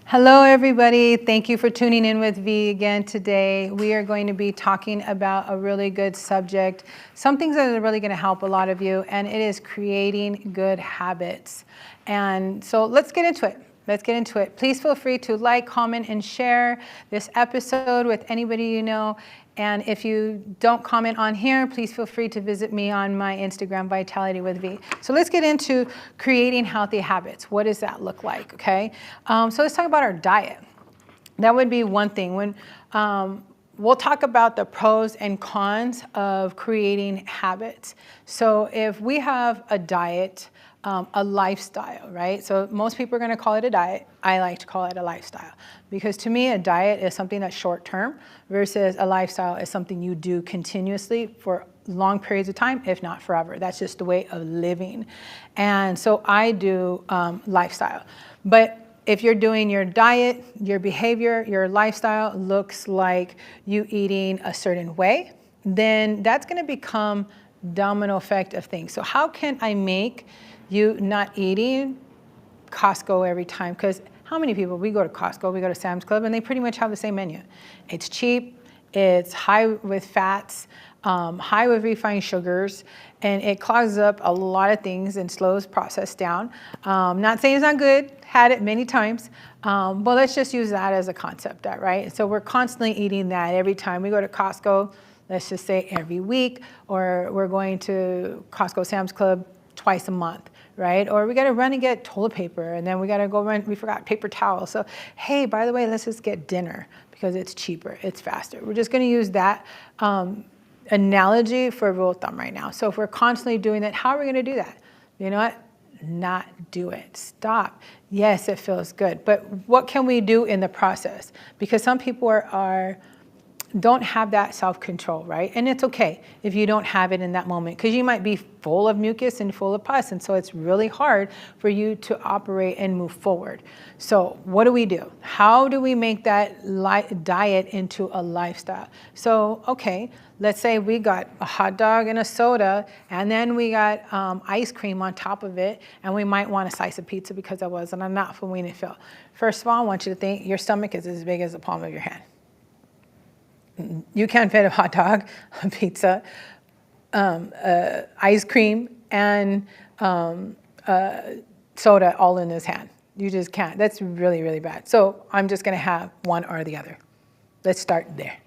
Hello, everybody. Thank you for tuning in with V again today. We are going to be talking about a really good subject, some things that are really going to help a lot of you, and it is creating good habits. And so let's get into it. Let's get into it. Please feel free to like, comment, and share this episode with anybody you know. And if you don't comment on here, please feel free to visit me on my Instagram, Vitality with V. So let's get into creating healthy habits. What does that look like, okay? So let's talk about our diet. That would be one thing. When we'll talk about the pros and cons of creating habits. So if we have a diet, a lifestyle, right? So most people are going to call it a diet. I like to call it a lifestyle because to me, a diet is something that's short term versus a lifestyle is something you do continuously for long periods of time, if not forever. That's just the way of living. And so I do lifestyle. But if you're doing your diet, your behavior, your lifestyle looks like you eating a certain way, then that's going to become domino effect of things. So how can I make you not eating Costco every time? Because how many people, we go to Costco, we go to Sam's Club, and they pretty much have the same menu. It's cheap, it's high with fats, high with refined sugars, and it clogs up a lot of things and slows process down. Not saying it's not good, had it many times, but let's just use that as a concept, right? So we're constantly eating that every time we go to Costco, let's just say every week, or we're going to Costco, Sam's Club twice a month, right? Or we got to run and get toilet paper, and then we got to go run, we forgot paper towels. So, hey, by the way, let's just get dinner because it's cheaper, it's faster. We're just going to use that analogy for a rule of thumb right now. So if we're constantly doing that, how are we going to do that? You know what? Not do it. Stop. Yes, it feels good, but what can we do in the process? Because some people don't have that self-control, right? And it's okay if you don't have it in that moment because you might be full of mucus and full of pus, and so it's really hard for you to operate and move forward. So what do we do? How do we make that diet into a lifestyle? So, okay, let's say we got a hot dog and a soda, and then we got ice cream on top of it, and we might want a slice of pizza because that wasn't enough when we didn't feel. First of all, I want you to think your stomach is as big as the palm of your hand. You can't fit a hot dog, a pizza, ice cream, and soda all in his hand. You just can't. That's really, really bad. So I'm just going to have one or the other. Let's start there.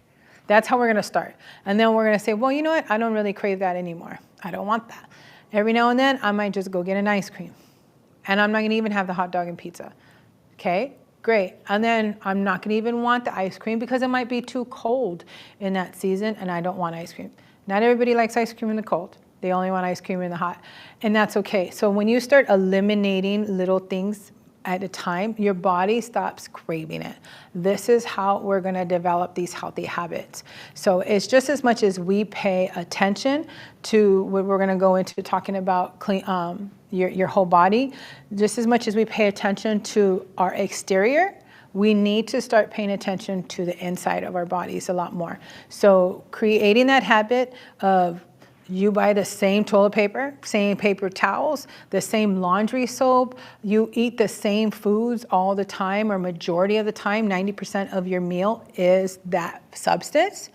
That's how we're going to start. And then we're going to say, well, you know what? I don't really crave that anymore. I don't want that. Every now and then, I might just go get an ice cream. And I'm not going to even have the hot dog and pizza. Okay? Great. And then I'm not going to even want the ice cream because it might be too cold in that season and I don't want ice cream. Not everybody likes ice cream in the cold. They only want ice cream in the hot. And that's okay. So when you start eliminating little things at a time, your body stops craving it. This is how we're going to develop these healthy habits. So it's just as much as we pay attention to what we're going to go into talking about your whole body, just as much as we pay attention to our exterior, we need to start paying attention to the inside of our bodies a lot more. So creating that habit of you buy the same toilet paper, same paper towels, the same laundry soap, you eat the same foods all the time or majority of the time, 90% of your meal is that substance.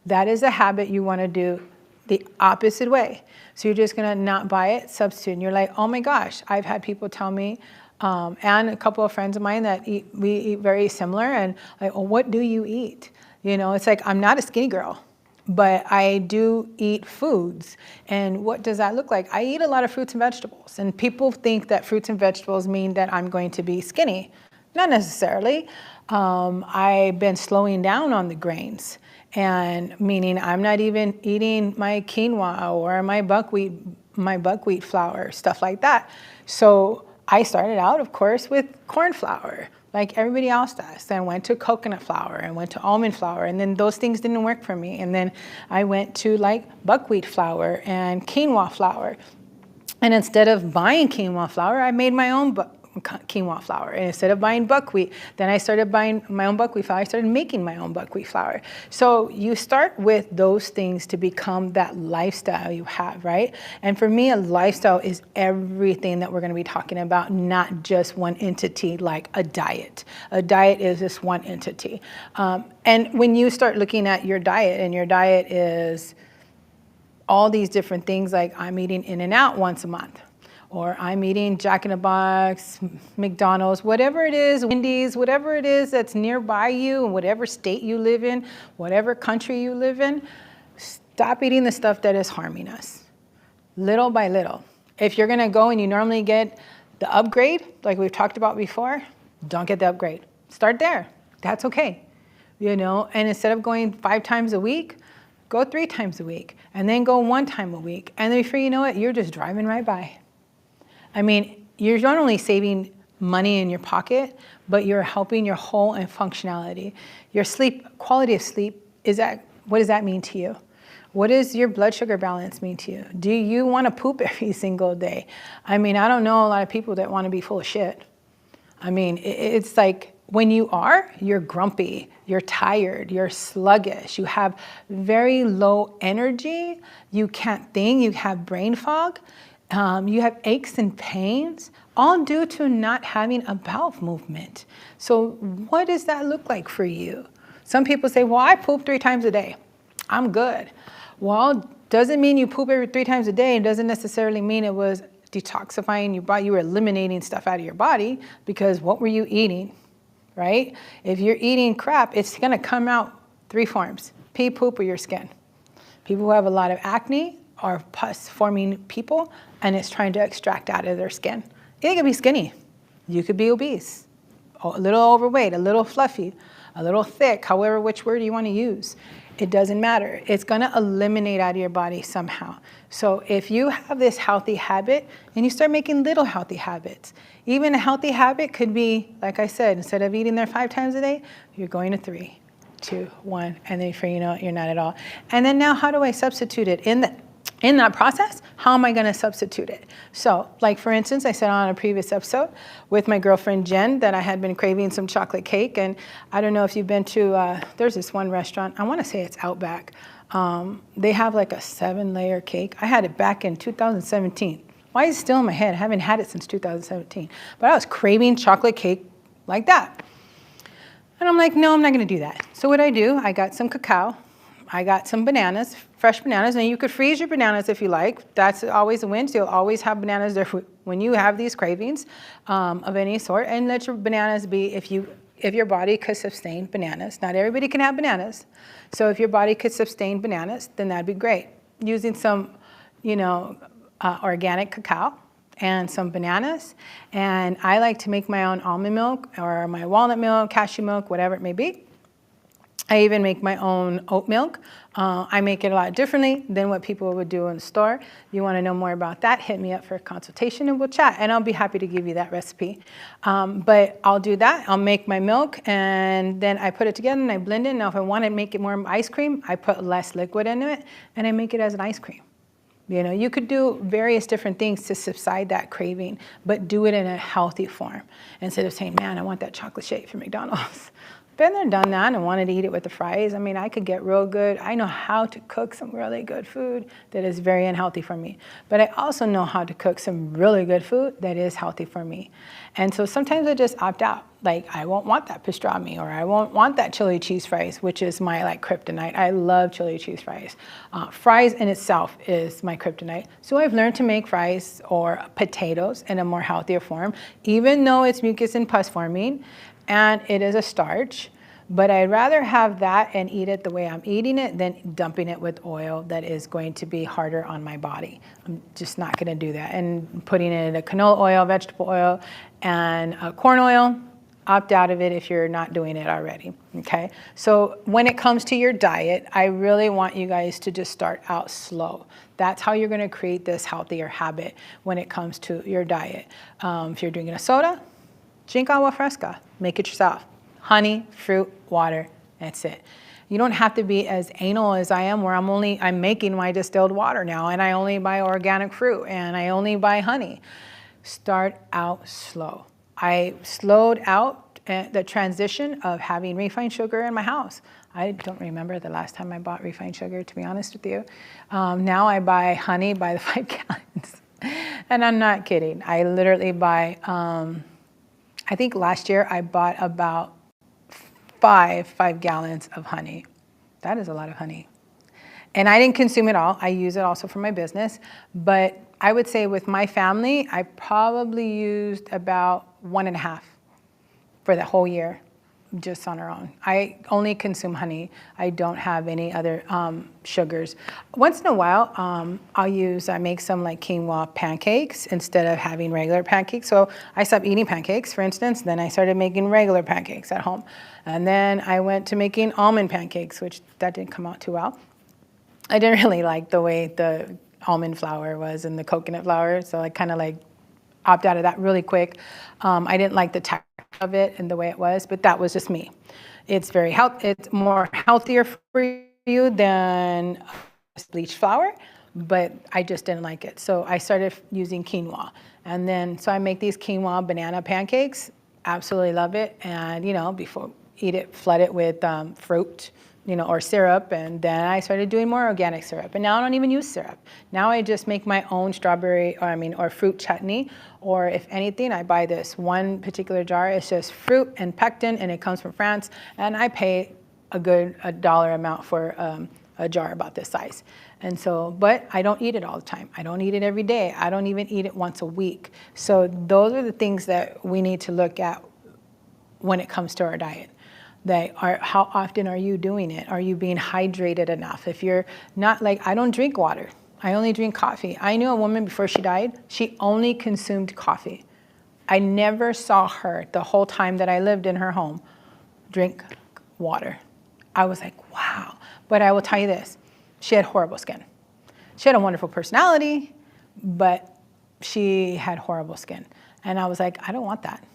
That is a habit you want to do the opposite way. So you're just going to not buy it, substitute. And you're like, oh my gosh, I've had people tell me, and a couple of friends of mine that we eat very similar, and like, well, what do you eat? You know, it's like, I'm not a skinny girl, but I do eat foods. And what does that look like? I eat a lot of fruits and vegetables. And people think that fruits and vegetables mean that I'm going to be skinny. Not necessarily. I've been slowing down on the grains. And meaning I'm not even eating my quinoa or my buckwheat flour, stuff like that. So I started out, of course, with corn flour, like everybody else does. Then went to coconut flour and went to almond flour, and then those things didn't work for me. And then I went to like buckwheat flour and quinoa flour. And instead of buying quinoa flour, I made my own quinoa flour. And instead of buying buckwheat, then I started buying my own buckwheat flour. I started making my own buckwheat flour. So you start with those things to become that lifestyle you have, right? And for me, a lifestyle is everything that we're going to be talking about, not just one entity like a diet. A diet is just one entity. And when you start looking at your diet, and your diet is all these different things, like I'm eating In-N-Out once a month, or I'm eating Jack in the Box, McDonald's, whatever it is, Wendy's, whatever it is that's nearby you, in whatever state you live in, whatever country you live in, stop eating the stuff that is harming us, little by little. If you're gonna go and you normally get the upgrade, like we've talked about before, don't get the upgrade. Start there, that's okay. You know, and instead of going 5 times a week, go 3 times a week, and then go 1 time a week. And then before you know it, you're just driving right by. I mean, you're not only saving money in your pocket, but you're helping your whole and functionality. Your sleep, quality of sleep, what does that mean to you? What does your blood sugar balance mean to you? Do you want to poop every single day? I mean, I don't know a lot of people that want to be full of shit. I mean, it's like when you are, you're grumpy, you're tired, you're sluggish, you have very low energy, you can't think, you have brain fog. You have aches and pains, all due to not having a bowel movement. So what does that look like for you? Some people say, well, I poop 3 times a day. I'm good. Well, doesn't mean you poop every 3 times a day. It doesn't necessarily mean it was detoxifying your body. You were eliminating stuff out of your body, because what were you eating, right? If you're eating crap, it's gonna come out 3 forms: pee, poop, or your skin. People who have a lot of acne are pus-forming people, and it's trying to extract out of their skin. It could be skinny. You could be obese, a little overweight, a little fluffy, a little thick, however, which word you want to use. It doesn't matter. It's going to eliminate out of your body somehow. So if you have this healthy habit and you start making little healthy habits, even a healthy habit could be, like I said, instead of eating there 5 times a day, you're going to 3, 2, 1, and then before you know it, you're not at all. And then now, how do I substitute it? In that process, how am I going to substitute it? So, like for instance, I said on a previous episode with my girlfriend Jen that I had been craving some chocolate cake. And I don't know if you've been to, there's this one restaurant, I want to say it's Outback. They have like a 7-layer cake. I had it back in 2017. Why is it still in my head? I haven't had it since 2017. But I was craving chocolate cake like that. And I'm like, no, I'm not going to do that. So what I do, I got some cacao. I got some bananas, fresh bananas, and you could freeze your bananas if you like. That's always a win. So you'll always have bananas there when you have these cravings of any sort. And let your bananas be, if your body could sustain bananas. Not everybody can have bananas. So if your body could sustain bananas, then that'd be great. Using some, organic cacao and some bananas. And I like to make my own almond milk or my walnut milk, cashew milk, whatever it may be. I even make my own oat milk. I make it a lot differently than what people would do in the store. You want to know more about that, hit me up for a consultation and we'll chat. And I'll be happy to give you that recipe. But I'll do that. I'll make my milk and then I put it together and I blend it. Now, if I want to make it more ice cream, I put less liquid into it and I make it as an ice cream. You could do various different things to subside that craving, but do it in a healthy form. Instead of saying, man, I want that chocolate shake from McDonald's. Been there, done that, and wanted to eat it with the fries. I mean, I could get real good. I know how to cook some really good food that is very unhealthy for me. But I also know how to cook some really good food that is healthy for me. And so sometimes I just opt out. Like, I won't want that pastrami, or I won't want that chili cheese fries, which is my kryptonite. I love chili cheese fries. Fries in itself is my kryptonite. So I've learned to make fries or potatoes in a more healthier form, even though it's mucus and pus forming. And it is a starch, but I'd rather have that and eat it the way I'm eating it than dumping it with oil that is going to be harder on my body. I'm just not going to do that. And putting it in a canola oil, vegetable oil, and corn oil, opt out of it if you're not doing it already, okay? So when it comes to your diet, I really want you guys to just start out slow. That's how you're going to create this healthier habit when it comes to your diet. If you're drinking a soda, drink agua fresca, make it yourself. Honey, fruit, water, that's it. You don't have to be as anal as I am, where I'm making my distilled water now, and I only buy organic fruit, and I only buy honey. Start out slow. I slowed out the transition of having refined sugar in my house. I don't remember the last time I bought refined sugar, to be honest with you. Now I buy honey by the 5 gallons. And I'm not kidding. I literally buy, I think last year I bought about 5 gallons of honey. That is a lot of honey. And I didn't consume it all. I use it also for my business. But I would say with my family, I probably used about 1.5 for the whole year, just on our own. I only consume honey. I don't have any other sugars. Once in a while, I make some like quinoa pancakes instead of having regular pancakes. So I stopped eating pancakes, for instance, then I started making regular pancakes at home. And then I went to making almond pancakes, which that didn't come out too well. I didn't really like the way the almond flour was and the coconut flour, so I kind of like opt out of that really quick. I didn't like the texture of it and the way it was, but that was just me. It's it's more healthier for you than bleached flour, but I just didn't like it. So I started using quinoa. And then, so I make these quinoa banana pancakes. Absolutely love it. And, before eat it, flood it with fruit, or syrup. And then I started doing more organic syrup. And now I don't even use syrup. Now I just make my own strawberry, or fruit chutney. Or if anything, I buy this one particular jar. It's just fruit and pectin, and it comes from France. And I pay a dollar amount for a jar about this size. And so, but I don't eat it all the time. I don't eat it every day. I don't even eat it once a week. So those are the things that we need to look at when it comes to our diet. How often are you doing it? Are you being hydrated enough? If you're not, like, I don't drink water. I only drink coffee. I knew a woman before she died, she only consumed coffee. I never saw her the whole time that I lived in her home drink water. I was like, wow. But I will tell you this, she had horrible skin. She had a wonderful personality, but she had horrible skin. And I was like, I don't want that.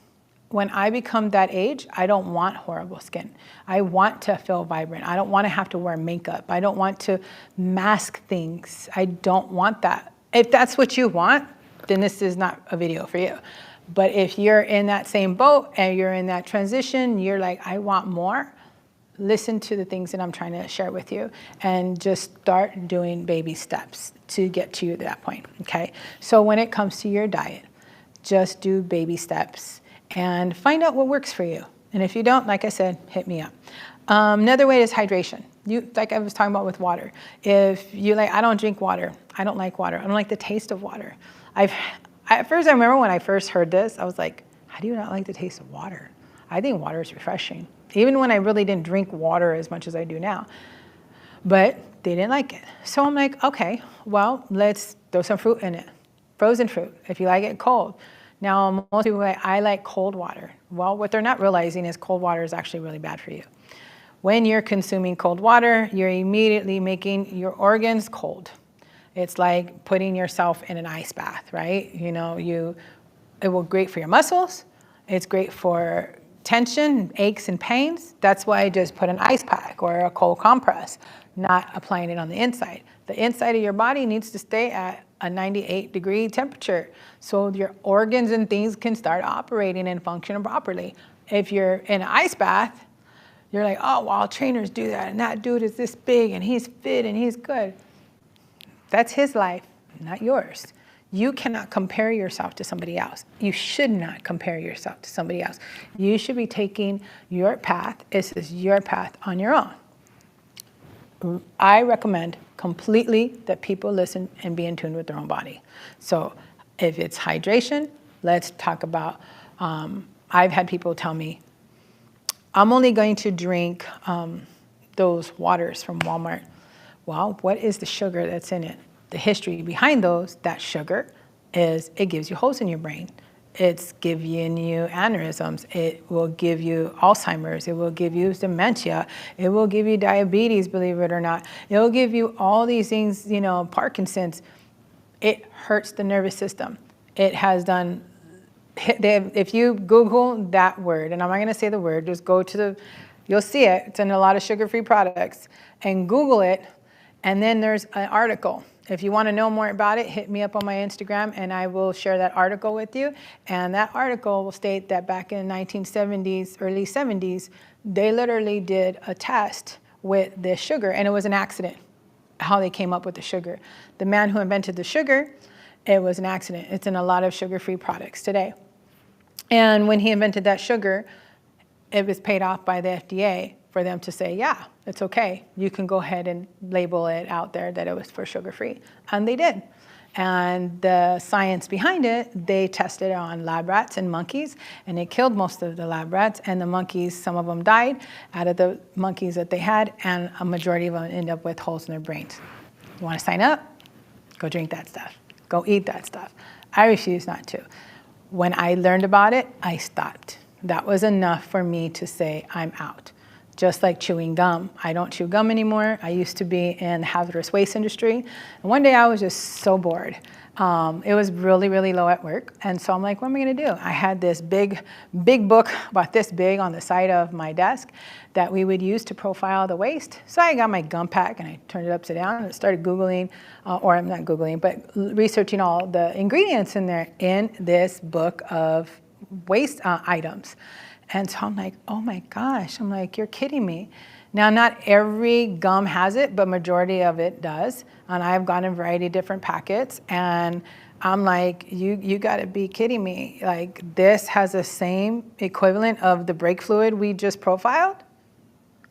When I become that age, I don't want horrible skin. I want to feel vibrant. I don't want to have to wear makeup. I don't want to mask things. I don't want that. If that's what you want, then this is not a video for you. But if you're in that same boat and you're in that transition, you're like, I want more, listen to the things that I'm trying to share with you and just start doing baby steps to get to that point, okay? So when it comes to your diet, just do baby steps and find out what works for you. And if you don't, like I said, hit me up. Another way is hydration. Like I was talking about with water. If you I don't drink water. I don't like water. I don't like the taste of water. At first, I remember when I first heard this, I was like, how do you not like the taste of water? I think water is refreshing. Even when I really didn't drink water as much as I do now. But they didn't like it. So I'm like, okay, well, let's throw some fruit in it. Frozen fruit, if you like it cold. Now, most people are like, I like cold water. Well, what they're not realizing is cold water is actually really bad for you. When you're consuming cold water, you're immediately making your organs cold. It's like putting yourself in an ice bath, right? It will be great for your muscles. It's great for tension, aches, and pains. That's why I just put an ice pack or a cold compress, not applying it on the inside. The inside of your body needs to stay at a 98-degree temperature so your organs and things can start operating and functioning properly. If you're in an ice bath, you're like, oh, well, trainers do that, and that dude is this big, and he's fit, and he's good. That's his life, not yours. You cannot compare yourself to somebody else. You should not compare yourself to somebody else. You should be taking your path. This is your path on your own. I recommend completely that people listen and be in tune with their own body. So if it's hydration, let's talk about, I've had people tell me, I'm only going to drink those waters from Walmart. Well, what is the sugar that's in it? The history behind that sugar is it gives you holes in your brain. It's giving you aneurysms. It will give you Alzheimer's. It will give you dementia. It will give you diabetes, believe it or not. It will give you all these things, Parkinson's. It hurts the nervous system. It has done, if you Google that word, and I'm not going to say the word, just go to you'll see it. It's in a lot of sugar-free products. And Google it, and then there's an article. If you want to know more about it, hit me up on my Instagram and I will share that article with you. And that article will state that back in the 1970s, early 70s, they literally did a test with this sugar, and it was an accident how they came up with the sugar. The man who invented the sugar, it was an accident. It's in a lot of sugar-free products today. And when he invented that sugar, it was paid off by the FDA for them to say, yeah, it's okay. You can go ahead and label it out there that it was for sugar-free. And they did. And the science behind it, they tested it on lab rats and monkeys, and they killed most of the lab rats. And the monkeys, some of them died out of the monkeys that they had, and a majority of them ended up with holes in their brains. You want to sign up? Go drink that stuff. Go eat that stuff. I refuse not to. When I learned about it, I stopped. That was enough for me to say, I'm out. Just like chewing gum. I don't chew gum anymore. I used to be in the hazardous waste industry. And one day I was just so bored. It was really, really low at work. And so I'm like, what am I gonna do? I had this big book about this big on the side of my desk that we would use to profile the waste. So I got my gum pack and I turned it upside down and started Googling, or I'm not Googling, but researching all the ingredients in there in this book of waste items. And so I'm like, oh my gosh, I'm like, you're kidding me. Now, not every gum has it, but majority of it does. And I've gotten a variety of different packets. And I'm like, you gotta be kidding me. Like, this has the same equivalent of the brake fluid we just profiled?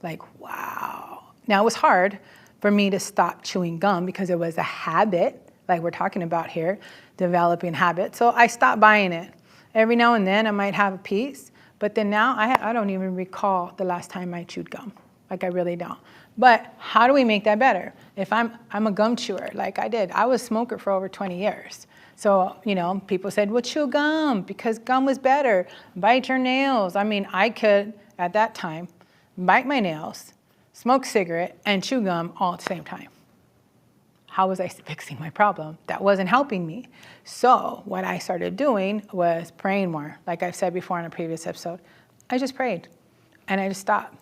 Like, wow. Now, it was hard for me to stop chewing gum because it was a habit, like we're talking about here, developing habit. So I stopped buying it. Every now and then I might have a piece. But then now I don't even recall the last time I chewed gum. Like, I really don't. But how do we make that better? If I'm a gum chewer, like I did. I was a smoker for over 20 years. So, you know, people said, well, chew gum because gum was better. Bite your nails. I mean, I could, at that time, bite my nails, smoke a cigarette, and chew gum all at the same time. How was I fixing my problem? That wasn't helping me. So what I started doing was praying more. Like I've said before in a previous episode, I just prayed and I just stopped.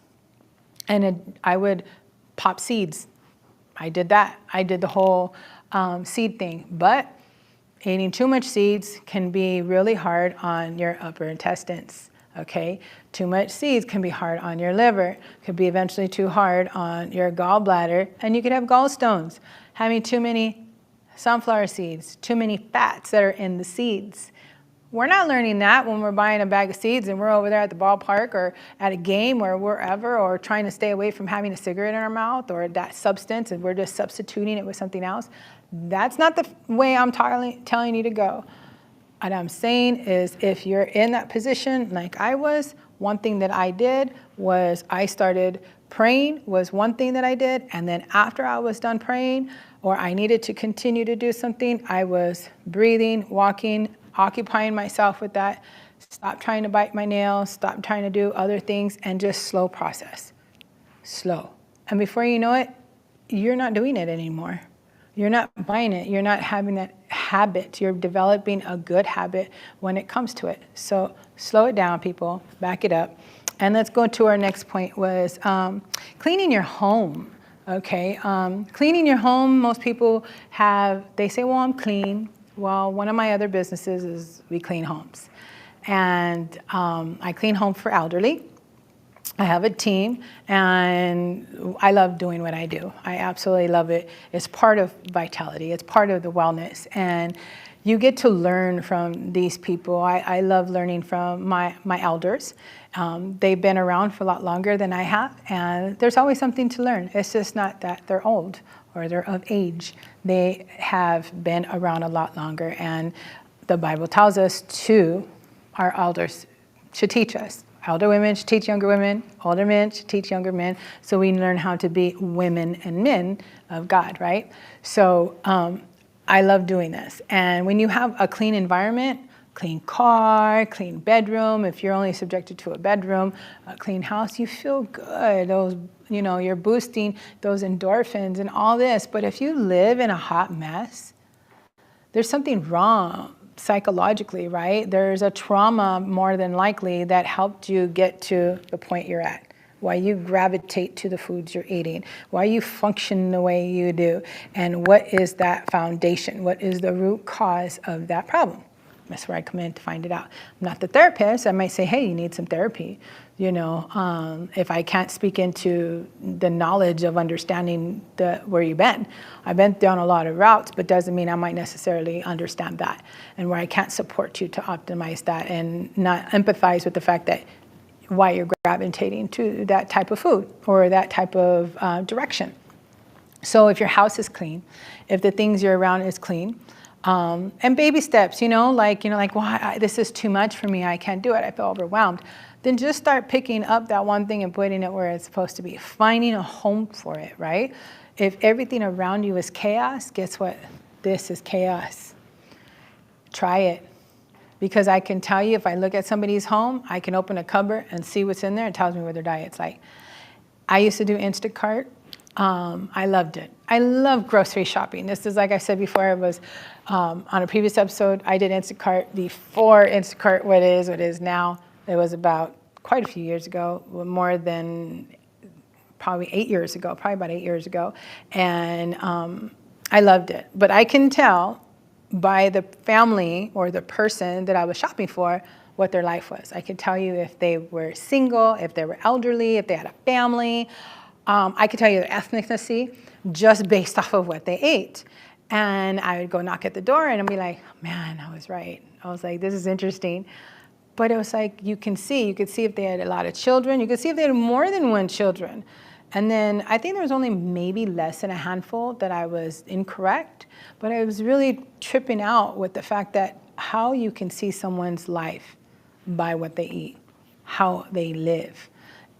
And I would pop seeds. I did that. I did the whole seed thing. But eating too much seeds can be really hard on your upper intestines. Okay? Too much seeds can be hard on your liver. Could be eventually too hard on your gallbladder. And you could have gallstones. Having too many sunflower seeds, too many fats that are in the seeds. We're not learning that when we're buying a bag of seeds and we're over there at the ballpark or at a game or wherever, or trying to stay away from having a cigarette in our mouth or that substance, and we're just substituting it with something else. That's not the way I'm telling you to go. What I'm saying is, if you're in that position like I was, one thing that I did was I started praying was one thing that I did. And then after I was done praying, or I needed to continue to do something, I was breathing, walking, occupying myself with that. Stop trying to bite my nails, stop trying to do other things, and just slow process. Slow. And before you know it, you're not doing it anymore. You're not buying it. You're not having that habit. You're developing a good habit when it comes to it. So slow it down, people. Back it up. And let's go to our next point was cleaning your home. Okay, cleaning your home, most people they say, well, I'm clean. Well, one of my other businesses is we clean homes. And I clean homes for elderly. I have a team, and I love doing what I do. I absolutely love it. It's part of vitality. It's part of the wellness. And you get to learn from these people. I love learning from my elders. They've been around for a lot longer than I have, and there's always something to learn. It's just not that they're old or they're of age. They have been around a lot longer, and the Bible tells us our elders should teach us. Elder women should teach younger women. Older men should teach younger men. So we learn how to be women and men of God, right? So I love doing this. And when you have a clean environment, clean car, clean bedroom, if you're only subjected to a bedroom, a clean house, you feel good. You're boosting those endorphins and all this. But if you live in a hot mess, there's something wrong psychologically, right? There's a trauma more than likely that helped you get to the point you're at. why you gravitate to the foods you're eating, why you function the way you do, and what is that foundation? What is the root cause of that problem? That's where I come in to find it out. I'm not the therapist. I might say, hey, you need some therapy. If I can't speak into the knowledge of understanding where you've been. I've been down a lot of routes, but doesn't mean I might necessarily understand that. And where I can't support you to optimize that and not empathize with the fact that why you're gravitating to that type of food or that type of direction. So if your house is clean, if the things you're around is clean, and baby steps, well, this is too much for me. I can't do it. I feel overwhelmed. Then just start picking up that one thing and putting it where it's supposed to be, finding a home for it, right? If everything around you is chaos, guess what? This is chaos. Try it. Because I can tell you, if I look at somebody's home, I can open a cupboard and see what's in there. It tells me what their diet's like. I used to do Instacart. I loved it. I love grocery shopping. This is, like I said before, I was on a previous episode, I did Instacart before Instacart what it is now. It was about quite a few years ago, more than probably 8 years ago, probably about 8 years ago. And I loved it. But I can tell by the family or the person that I was shopping for what their life was. I could tell you if they were single, if they were elderly, if they had a family. I could tell you their ethnicity just based off of what they ate. And I would go knock at the door and I'd be like, man, I was right. I was like, this is interesting. But it was like, you could see if they had a lot of children. You could see if they had more than one children. And then I think there was only maybe less than a handful that I was incorrect. But I was really tripping out with the fact that how you can see someone's life by what they eat, how they live.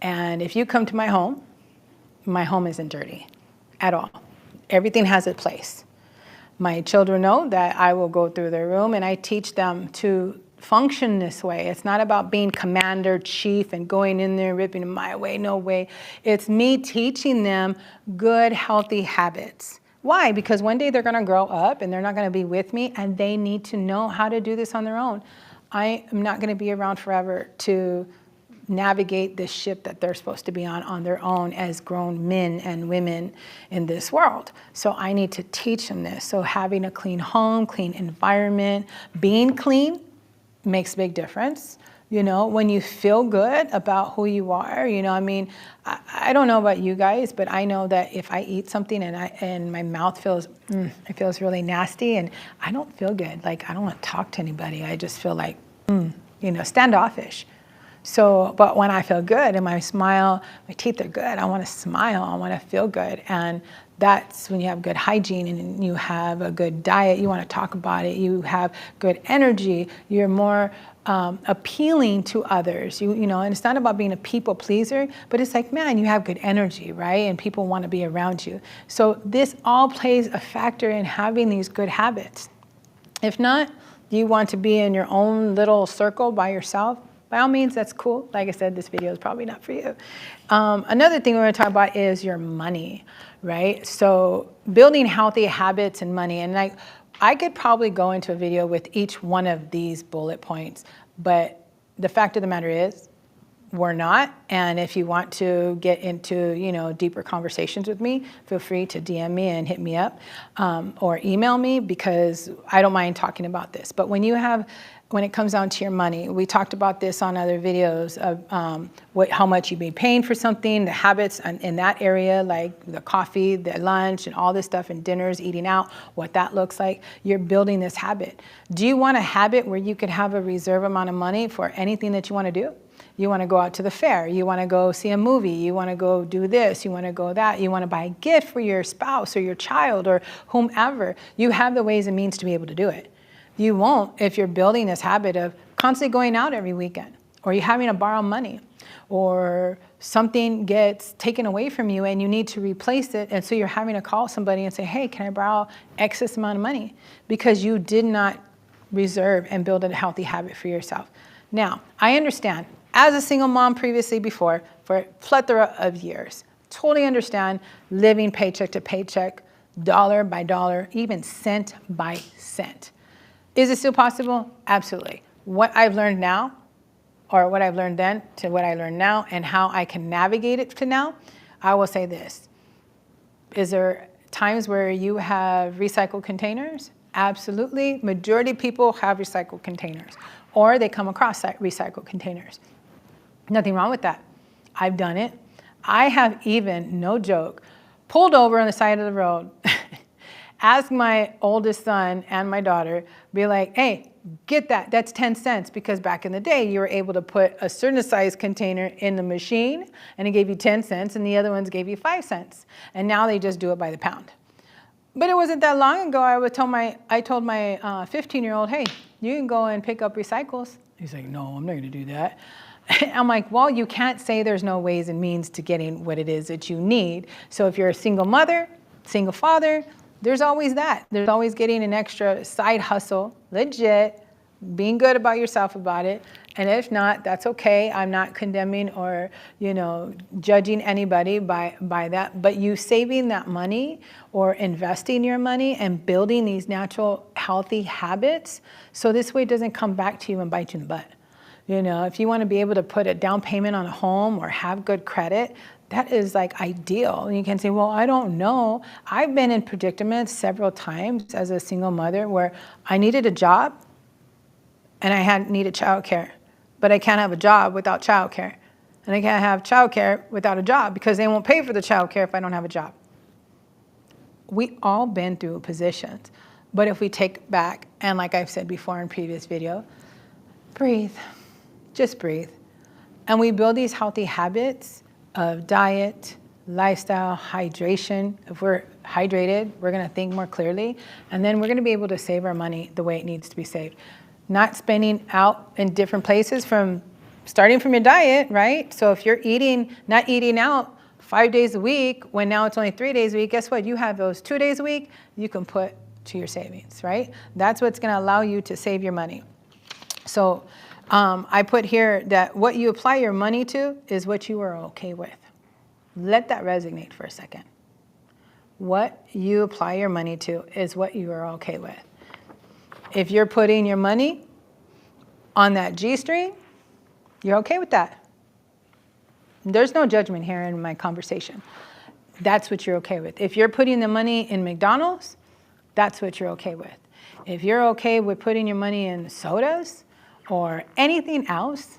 And if you come to my home isn't dirty at all. Everything has its place. My children know that I will go through their room and I teach them to function this way. It's not about being commander, chief, and going in there, ripping them my way, no way. It's me teaching them good, healthy habits. Why? Because one day they're going to grow up and they're not going to be with me and they need to know how to do this on their own. I am not going to be around forever to navigate this ship that they're supposed to be on their own as grown men and women in this world. So I need to teach them this. So having a clean home, clean environment, being clean makes a big difference. When you feel good about who you are, I don't know about you guys, but I know that if I eat something and my mouth feels, it feels really nasty and I don't feel good. Like, I don't want to talk to anybody. I just feel like, standoffish. So, but when I feel good and my teeth are good, I want to smile, I want to feel good. And that's when you have good hygiene and you have a good diet, you want to talk about it, you have good energy, you're more appealing to others, and it's not about being a people pleaser, but it's like, man, you have good energy, right? And people want to be around you. So this all plays a factor in having these good habits. If not, you want to be in your own little circle by yourself, by all means, that's cool. Like I said, this video is probably not for you. Another thing we're going to talk about is your money, right? So building healthy habits and money. And I could probably go into a video with each one of these bullet points, but the fact of the matter is, we're not. And if you want to get into, deeper conversations with me, feel free to DM me and hit me up or email me, because I don't mind talking about this. But when it comes down to your money, we talked about this on other videos of how much you've been paying for something, the habits in that area, like the coffee, the lunch, and all this stuff, and dinners, eating out, what that looks like. You're building this habit. Do you want a habit where you could have a reserve amount of money for anything that you want to do? You want to go out to the fair, you want to go see a movie, you want to go do this, you want to go that, you want to buy a gift for your spouse or your child or whomever. You have the ways and means to be able to do it. You won't if you're building this habit of constantly going out every weekend, or you're having to borrow money, or something gets taken away from you and you need to replace it, and so you're having to call somebody and say, hey, can I borrow X amount of money? Because you did not reserve and build a healthy habit for yourself. Now, I understand, as a single mom previously before, for a plethora of years, totally understand living paycheck to paycheck, dollar by dollar, even cent by cent. Is it still possible? Absolutely. What I've learned now, or what I've learned then to what I learn now and how I can navigate it to now, I will say this. Is there times where you have recycled containers? Absolutely. Majority of people have recycled containers, or they come across recycled containers. Nothing wrong with that. I've done it. I have even, no joke, pulled over on the side of the road, asked my oldest son and my daughter, be like, hey, get that, that's 10 cents. Because back in the day, you were able to put a certain size container in the machine and it gave you 10 cents and the other ones gave you 5 cents. And now they just do it by the pound. But it wasn't that long ago, I told my 15-year-old, hey, you can go and pick up recycles. He's like, no, I'm not gonna do that. I'm like, well, you can't say there's no ways and means to getting what it is that you need. So if you're a single mother, single father, there's always that. There's always getting an extra side hustle, legit, being good about yourself about it. And if not, that's okay. I'm not condemning or, judging anybody by that. But you saving that money or investing your money and building these natural, healthy habits, so this way it doesn't come back to you and bite you in the butt. If you want to be able to put a down payment on a home or have good credit, that is like ideal. And you can say, well, I don't know. I've been in predicaments several times as a single mother where I needed a job and I needed childcare, but I can't have a job without childcare. And I can't have childcare without a job because they won't pay for the childcare if I don't have a job. We all been through positions, but if we take back, and like I've said before in previous video, breathe. Just breathe. And we build these healthy habits of diet, lifestyle, hydration. If we're hydrated, we're gonna think more clearly, and then we're gonna be able to save our money the way it needs to be saved. Not spending out in different places starting from your diet, right? So if you're not eating out 5 days a week, when now it's only 3 days a week, guess what? You have those 2 days a week, you can put to your savings, right? That's what's gonna allow you to save your money. So I put here that what you apply your money to is what you are okay with. Let that resonate for a second. What you apply your money to is what you are okay with. If you're putting your money on that G-string, you're okay with that. There's no judgment here in my conversation. That's what you're okay with. If you're putting the money in McDonald's, that's what you're okay with. If you're okay with putting your money in sodas, or anything else,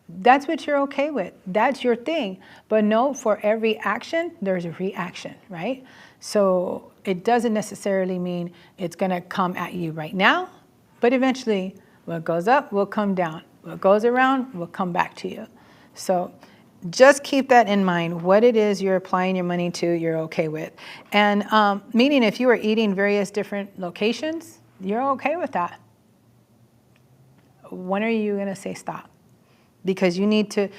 that's what you're okay with. That's your thing. But no, for every action, there's a reaction, right? So it doesn't necessarily mean it's gonna come at you right now, but eventually what goes up will come down. What goes around will come back to you. So just keep that in mind. What it is you're applying your money to, you're okay with. And meaning if you are eating various different locations, you're okay with that. When are you going to say stop? Because you need to,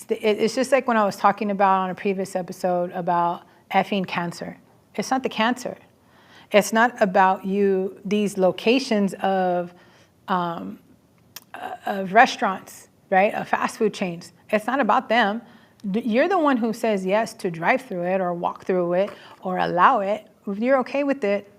it's just like when I was talking about on a previous episode about effing cancer. It's not the cancer. It's not about these locations of restaurants, right? Of fast food chains. It's not about them. You're the one who says yes to drive through it or walk through it or allow it. If you're okay with it,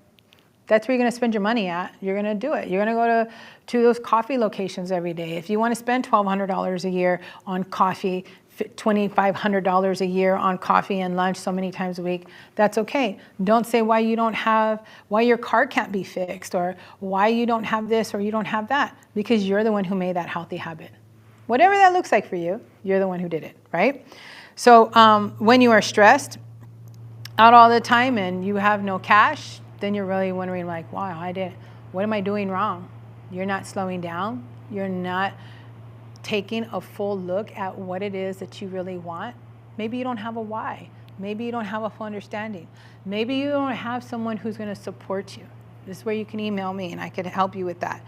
that's where you're going to spend your money at. You're going to do it. You're going to go to those coffee locations every day. If you want to spend $1,200 a year on coffee, $2,500 a year on coffee and lunch so many times a week, that's okay. Don't say why your car can't be fixed or why you don't have this or you don't have that, because you're the one who made that healthy habit. Whatever that looks like for you, you're the one who did it, right? So when you are stressed out all the time and you have no cash, then you're really wondering like, wow, what am I doing wrong? You're not slowing down. You're not taking a full look at what it is that you really want. Maybe you don't have a why. Maybe you don't have a full understanding. Maybe you don't have someone who's going to support you. This is where you can email me and I could help you with that.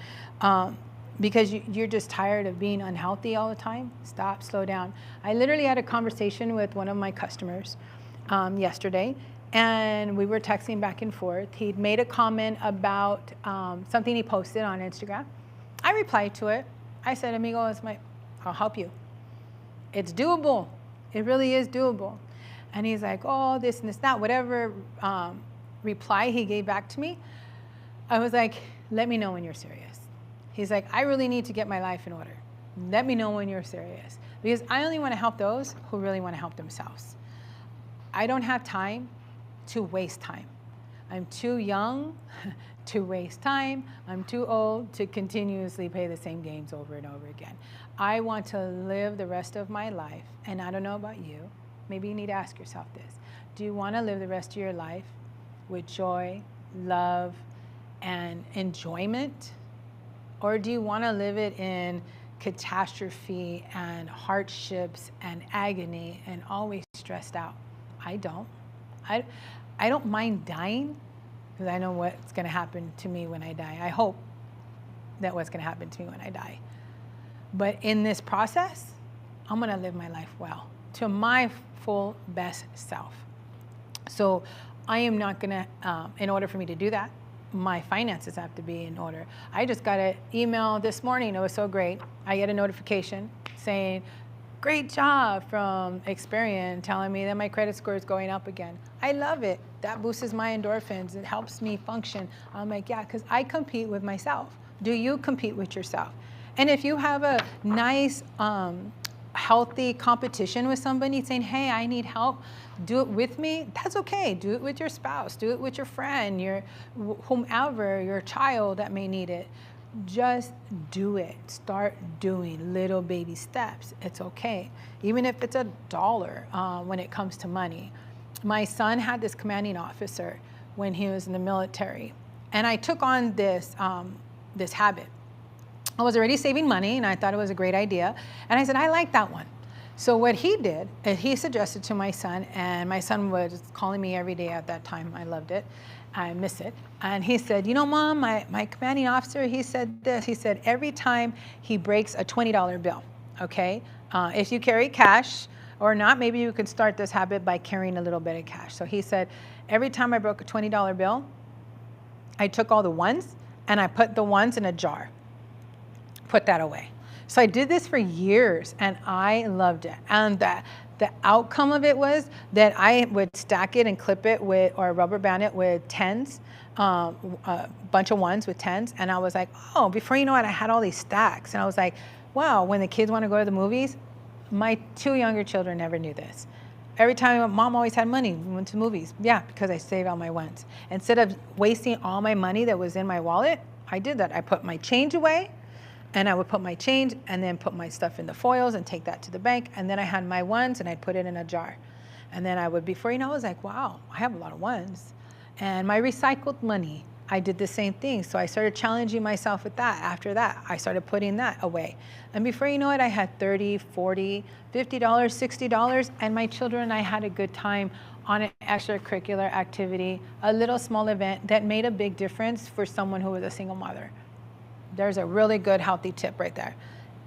Because you're just tired of being unhealthy all the time. Stop, slow down. I literally had a conversation with one of my customers yesterday, and we were texting back and forth. He'd made a comment about something he posted on Instagram. I replied to it. I said, amigo, I'll help you. It's doable. It really is doable. And he's like, oh, this and this, that, whatever reply he gave back to me. I was like, let me know when you're serious. He's like, I really need to get my life in order. Let me know when you're serious. Because I only want to help those who really want to help themselves. I don't have time to waste time. I'm too young to waste time. I'm too old to continuously play the same games over and over again. I want to live the rest of my life, and I don't know about you. Maybe you need to ask yourself this. Do you want to live the rest of your life with joy, love, and enjoyment? Or do you want to live it in catastrophe and hardships and agony and always stressed out? I don't. I don't mind dying because I know what's going to happen to me when I die. I hope that what's going to happen to me when I die. But in this process, I'm going to live my life well, to my full best self. So I am not going to, in order for me to do that, my finances have to be in order. I just got an email this morning. It was so great. I get a notification saying, great job from Experian, telling me that my credit score is going up again. I love it. That boosts my endorphins. It helps me function. I'm like, yeah, because I compete with myself. Do you compete with yourself? And if you have a nice, healthy competition with somebody saying, hey, I need help, do it with me, that's okay. Do it with your spouse. Do it with your friend, your whomever, your child that may need it. Just do it. Start doing little baby steps. It's okay. Even if it's $1 when it comes to money. My son had this commanding officer when he was in the military. And I took on this habit. I was already saving money and I thought it was a great idea. And I said, I like that one. So what he did, he suggested to my son, and my son was calling me every day at that time. I loved it. I miss it. And he said, you know, Mom, my commanding officer, he said this. He said, every time he breaks a $20 bill, okay, if you carry cash or not, maybe you could start this habit by carrying a little bit of cash. So he said, every time I broke a $20 bill, I took all the ones and I put the ones in a jar, put that away. So I did this for years and I loved it. And the outcome of it was that I would stack it and clip it with, or rubber band it with tens, a bunch of ones with tens. And I was like, oh, before you know it, I had all these stacks. And I was like, wow, when the kids want to go to the movies, my 2 younger children never knew this. Every time Mom always had money, we went to movies. Yeah, because I saved all my ones. Instead of wasting all my money that was in my wallet, I did that. I put my change away. And I would put my change and then put my stuff in the foils and take that to the bank. And then I had my ones and I'd put it in a jar. And then I would, before you know, I was like, wow, I have a lot of ones. And my recycled money, I did the same thing. So I started challenging myself with that. After that, I started putting that away. And before you know it, I had $30, $40, $50, $60. And my children and I had a good time on an extracurricular activity, a little small event that made a big difference for someone who was a single mother. There's a really good healthy tip right there.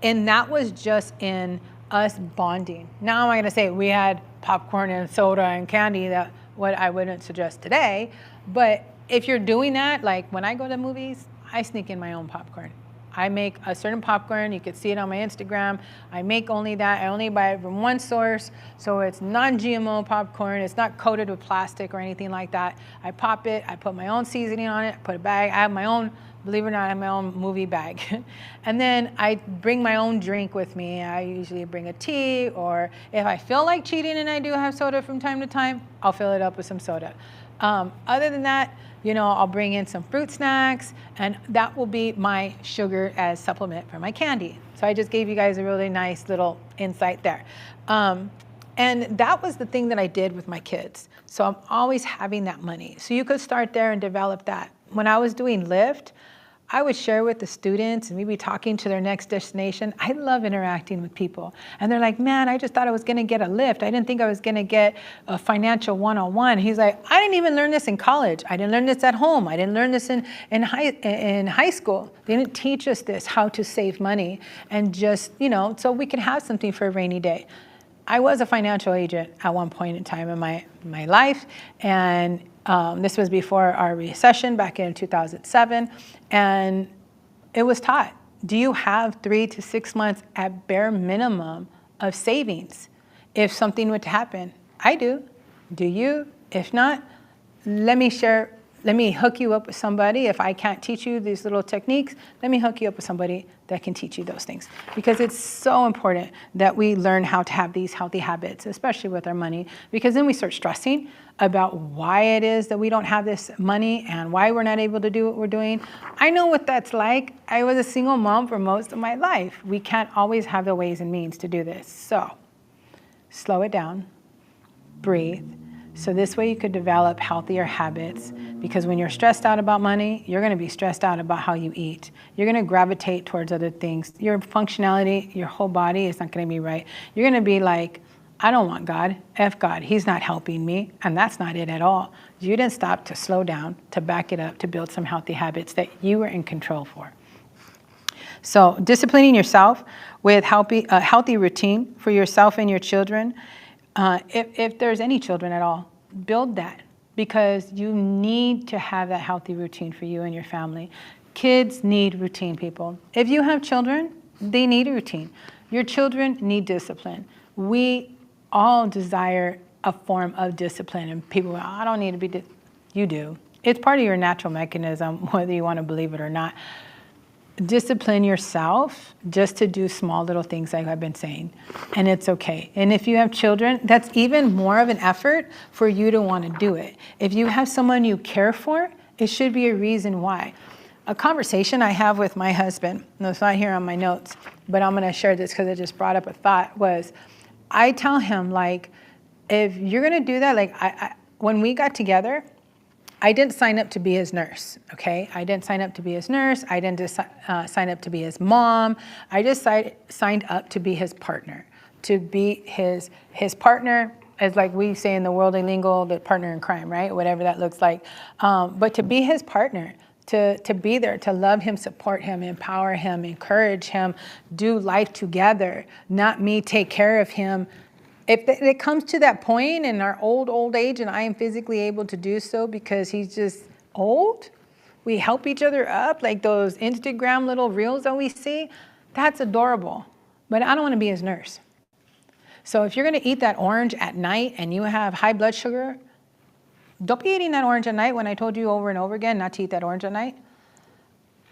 And that was just in us bonding. Now I'm going to say we had popcorn and soda and candy, that what I wouldn't suggest today. But if you're doing that, like when I go to movies, I sneak in my own popcorn. I make a certain popcorn. You can see it on my Instagram. I make only that. I only buy it from one source. So it's non-GMO popcorn. It's not coated with plastic or anything like that. I pop it. I put my own seasoning on it. I put a bag. I have my own, believe it or not, I have my own movie bag. And then I bring my own drink with me. I usually bring a tea, or if I feel like cheating and I do have soda from time to time, I'll fill it up with some soda. Other than that, you know, I'll bring in some fruit snacks, and that will be my sugar as supplement for my candy. So I just gave you guys a really nice little insight there. And that was the thing that I did with my kids. So I'm always having that money. So you could start there and develop that. When I was doing Lyft, I would share with the students and we'd be talking to their next destination. I love interacting with people. And they're like, man, I just thought I was going to get a Lyft. I didn't think I was going to get a financial one-on-one. He's like, I didn't even learn this in college. I didn't learn this at home. I didn't learn this in high school. They didn't teach us this, how to save money. And just, you know, so we can have something for a rainy day. I was a financial agent at one point in time in my life. And this was before our recession back in 2007. And it was taught, do you have 3 to 6 months at bare minimum of savings if something were to happen? I do. Do you? If not, let me share let me hook you up with somebody. If I can't teach you these little techniques, let me hook you up with somebody that can teach you those things. Because it's so important that we learn how to have these healthy habits, especially with our money, because then we start stressing about why it is that we don't have this money and why we're not able to do what we're doing. I know what that's like. I was a single mom for most of my life. We can't always have the ways and means to do this. So slow it down, breathe. So this way you could develop healthier habits, because when you're stressed out about money, you're going to be stressed out about how you eat. You're going to gravitate towards other things. Your functionality, your whole body is not going to be right. You're going to be like, I don't want God. F God. He's not helping me. And that's not it at all. You didn't stop to slow down, to back it up, to build some healthy habits that you were in control for. So disciplining yourself with a healthy routine for yourself and your children. If there's any children at all, build that, because you need to have that healthy routine for you and your family. Kids need routine, people. If you have children, they need a routine. Your children need discipline. We all desire a form of discipline, and people go, I don't need to be, you do. It's part of your natural mechanism, whether you want to believe it or not. Discipline yourself just to do small little things like I've been saying, and it's okay. And if you have children, that's even more of an effort for you to want to do it. If you have someone you care for, it should be a reason why. A conversation I have with my husband, no, it's not here on my notes, but I'm going to share this because it just brought up a thought, was I tell him, like, if you're going to do that, like when we got together, I didn't sign up to be his nurse, okay? I didn't sign up to be his nurse. I didn't sign up to be his mom. I just signed up to be his partner, to be his partner, as like we say in the worldly lingo, the partner in crime, right? Whatever that looks like. But to be his partner, to be there, to love him, support him, empower him, encourage him, do life together, not me take care of him. If it comes to that point in our old age and I am physically able to do so because he's just old, we help each other up, like those Instagram little reels that we see, that's adorable. But I don't want to be his nurse. So if you're going to eat that orange at night and you have high blood sugar, don't be eating that orange at night when I told you over and over again not to eat that orange at night.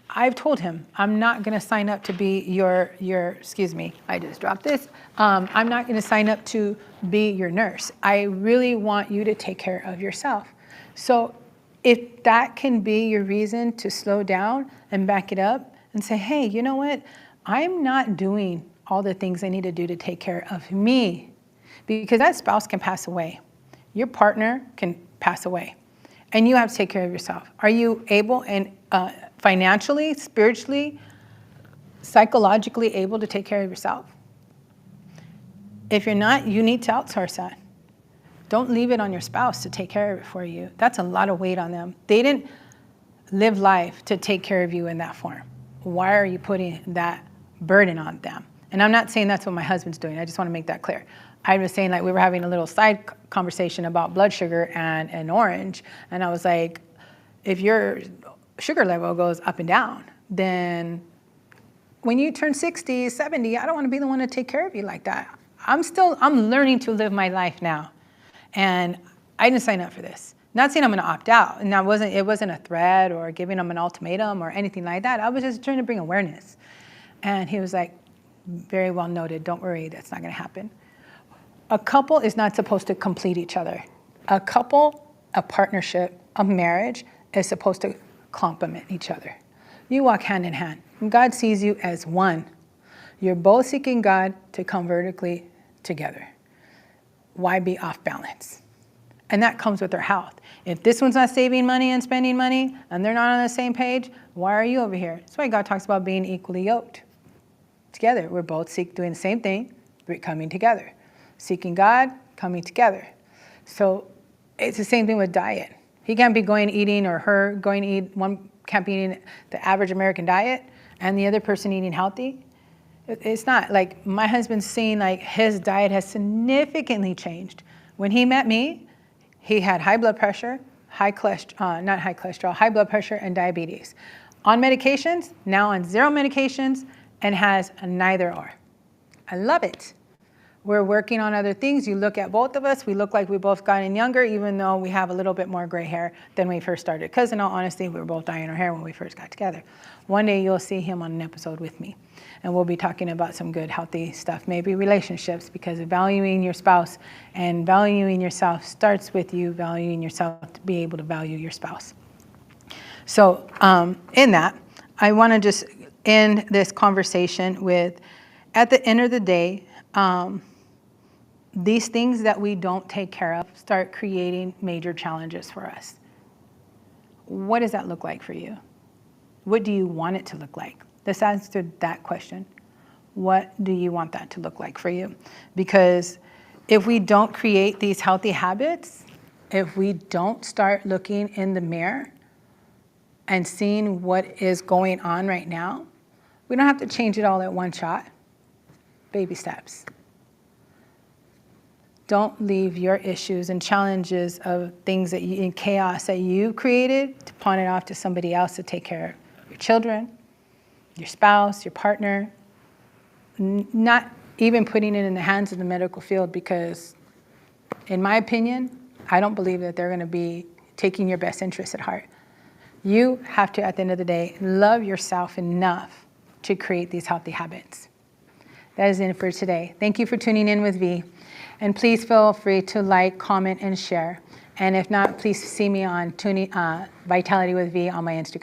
I've told him, I'm not going to sign up to be your, excuse me, I just dropped this. I'm not going to sign up to be your nurse. I really want you to take care of yourself. So if that can be your reason to slow down and back it up and say, hey, you know what? I'm not doing all the things I need to do to take care of me, because that spouse can pass away. Your partner can pass away, and you have to take care of yourself. Are you able and financially, spiritually, psychologically able to take care of yourself? If you're not, you need to outsource that. Don't leave it on your spouse to take care of it for you. That's a lot of weight on them. They didn't live life to take care of you in that form. Why are you putting that burden on them? And I'm not saying that's what my husband's doing. I just want to make that clear. I was saying, like, we were having a little side conversation about blood sugar and an orange. And I was like, if your sugar level goes up and down, then when you turn 60, 70, I don't want to be the one to take care of you like that. I'm learning to live my life now. And I didn't sign up for this. Not saying I'm going to opt out. And it wasn't a threat or giving them an ultimatum or anything like that. I was just trying to bring awareness. And he was like, very well noted. Don't worry, that's not going to happen. A couple is not supposed to complete each other. A couple, a partnership, a marriage is supposed to complement each other. You walk hand in hand. God sees you as one. You're both seeking God to come vertically together. Why be off balance? And that comes with their health. If this one's not saving money and spending money, and they're not on the same page, why are you over here? That's why God talks about being equally yoked. Together, we're both doing the same thing, but coming together. Seeking God, coming together. So it's the same thing with diet. He can't be going eating, or her going to eat, one can't be eating the average American diet and the other person eating healthy. It's not. Like, my husband's seen, like, his diet has significantly changed. When he met me, he had high blood pressure, high blood pressure and diabetes. On medications, now on 0 medications, and has a neither or. I love it. We're working on other things. You look at both of us, we look like we both gotten younger, even though we have a little bit more gray hair than we first started. Because in all honesty, we were both dyeing our hair when we first got together. One day you'll see him on an episode with me. And we'll be talking about some good, healthy stuff, maybe relationships, because valuing your spouse and valuing yourself starts with you valuing yourself to be able to value your spouse. So in that, I want to just end this conversation with, at the end of the day, these things that we don't take care of start creating major challenges for us. What does that look like for you? What do you want it to look like? Let's answer that question. What do you want that to look like for you? Because if we don't create these healthy habits, if we don't start looking in the mirror and seeing what is going on right now, we don't have to change it all at one shot. Baby steps. Don't leave your issues and challenges of things that you, in chaos that you created, to pawn it off to somebody else to take care of your children, your spouse, your partner. Not even putting it in the hands of the medical field, because in my opinion, I don't believe that they're going to be taking your best interests at heart. You have to, at the end of the day, love yourself enough to create these healthy habits. That is it for today. Thank you for tuning in with V. And please feel free to like, comment, and share. And if not, please see me on Vitality with V on my Instagram.